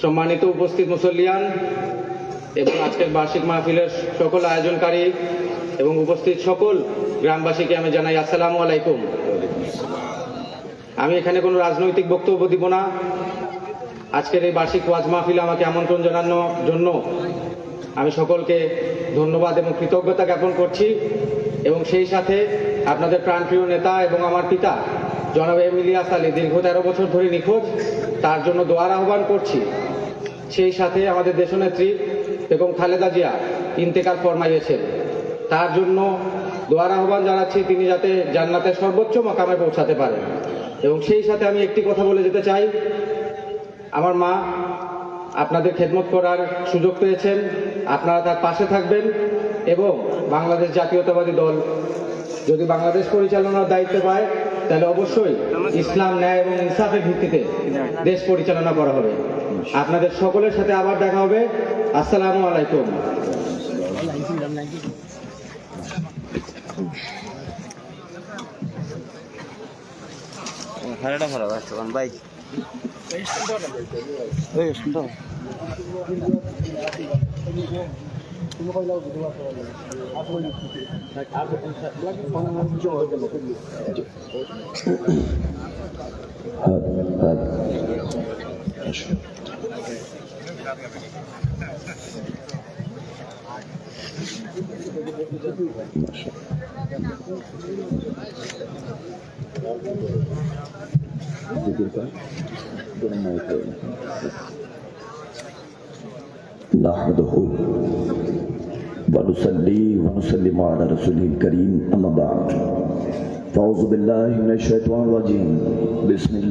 সম্মানিত উপস্থিত মুসল্লিয়ান এবং আজকের বার্ষিক মাহফিলের সকল আয়োজনকারী এবং উপস্থিত সকল গ্রামবাসীকে আমি জানাই আসসালামু আলাইকুম। আমি এখানে কোনো রাজনৈতিক বক্তব্য দিব না। আজকের এই বার্ষিক ওয়াজ মাহফিলে আমাকে আমন্ত্রণ জানানোর জন্য আমি সকলকে ধন্যবাদ এবং কৃতজ্ঞতা জ্ঞাপন করছি এবং সেই সাথে আপনাদের প্রাণপ্রিয় নেতা এবং আমার পিতা জনাব এম ইলিয়াস আলী দীর্ঘ 13 বছর ধরে নিখোঁজ, তার জন্য দোয়ার আহ্বান করছি। সেই সাথে আমাদের দেশনেত্রী বেগম খালেদা জিয়া ইন্তেকাল ফরমাইয়েছেন, তার জন্য দোয়ার আহ্বান জানাচ্ছি তিনি যাতে জান্নাতের সর্বোচ্চ মাকামে পৌঁছাতে পারেন। এবং সেই সাথে আমি একটি কথা বলে যেতে চাই, আমার মা আপনাদের খেদমত করার সুযোগ পেয়েছেন, আপনারা তার পাশে থাকবেন এবং বাংলাদেশ জাতীয়তাবাদী দল যদি বাংলাদেশ পরিচালনার দায়িত্ব পায় তাহলে অবশ্যই ইসলাম, ন্যায় এবং ইনসাফের ভিত্তিতে দেশ পরিচালনা করা হবে। আপনাদের সকলের সাথে আবার দেখা হবে। আসসালামু আলাইকুম। नहमदुहु व नुसल्ली व नुसल्लिमु अला रसूलिल करीम अम्मा बाद फ़ौज़ु बिल्लाहि मिनश शैतानिर रजीम बिस्मिल्लाह।